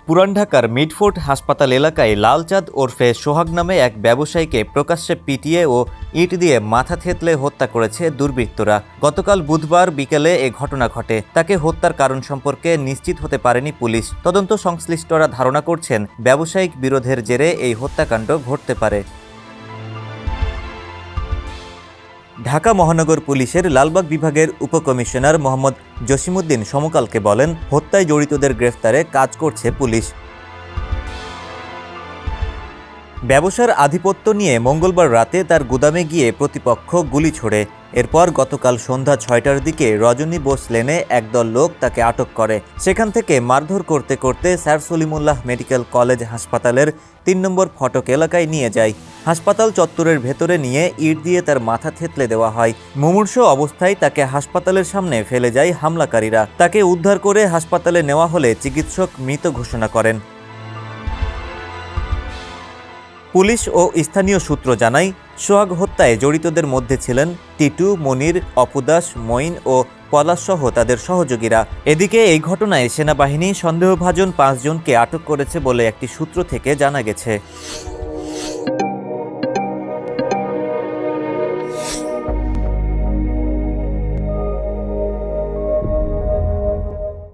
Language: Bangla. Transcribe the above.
পুরান ঢাকার মিডফোর্ট হাসপাতাল এলাকায় লালচাঁদ ওরফে সোহাগ নামে এক ব্যবসায়ীকে প্রকাশ্যে পিটিয়ে ও ইট দিয়ে মাথা থেতলে হত্যা করেছে দুর্বৃত্তরা। গতকাল বুধবার বিকেলে এ ঘটনা ঘটে। তাকে হত্যার কারণ সম্পর্কে নিশ্চিত হতে পারেনি পুলিশ। তদন্ত সংশ্লিষ্টরা ধারণা করছেন ব্যবসায়িক বিরোধের জেরে এই হত্যাকাণ্ড ঘটতে পারে। ঢাকা মহানগর পুলিশের লালবাগ বিভাগের উপকমিশনার মোহাম্মদ জসিমউদ্দিন সমকালকে বলেন, হত্যায় জড়িতদের গ্রেফতারে কাজ করছে পুলিশ। ব্যবসার আধিপত্য নিয়ে মঙ্গলবার রাতে তার গুদামে গিয়ে প্রতিপক্ষ গুলি ছোড়ে। এরপর গতকাল সন্ধ্যা ৬টার দিকে রজনী বোস লেনে একদল লোক তাকে আটক করে। সেখান থেকে মারধর করতে করতে স্যার সলিমুল্লাহ মেডিকেল কলেজ হাসপাতালের ৩ নম্বর ফটক এলাকায় নিয়ে যায়। হাসপাতাল চত্বরের ভেতরে নিয়ে ইট দিয়ে তার মাথা থেতলে দেওয়া হয়। মুমূর্ষু অবস্থায় তাকে হাসপাতালের সামনে ফেলে যায় হামলাকারীরা। তাকে উদ্ধার করে হাসপাতালে নেওয়া হলে চিকিৎসক মৃত ঘোষণা করেন। পুলিশ ও স্থানীয় সূত্র জানায়, সোহাগ হত্যায় জড়িতদের মধ্যে ছিলেন টিটু, মনির, অপুদাস, মঈন ও পলাশসহ তাদের সহযোগীরা। এদিকে এই ঘটনায় সেনাবাহিনী সন্দেহভাজন ৫ জনকে আটক করেছে বলে একটি সূত্র থেকে জানা গেছে।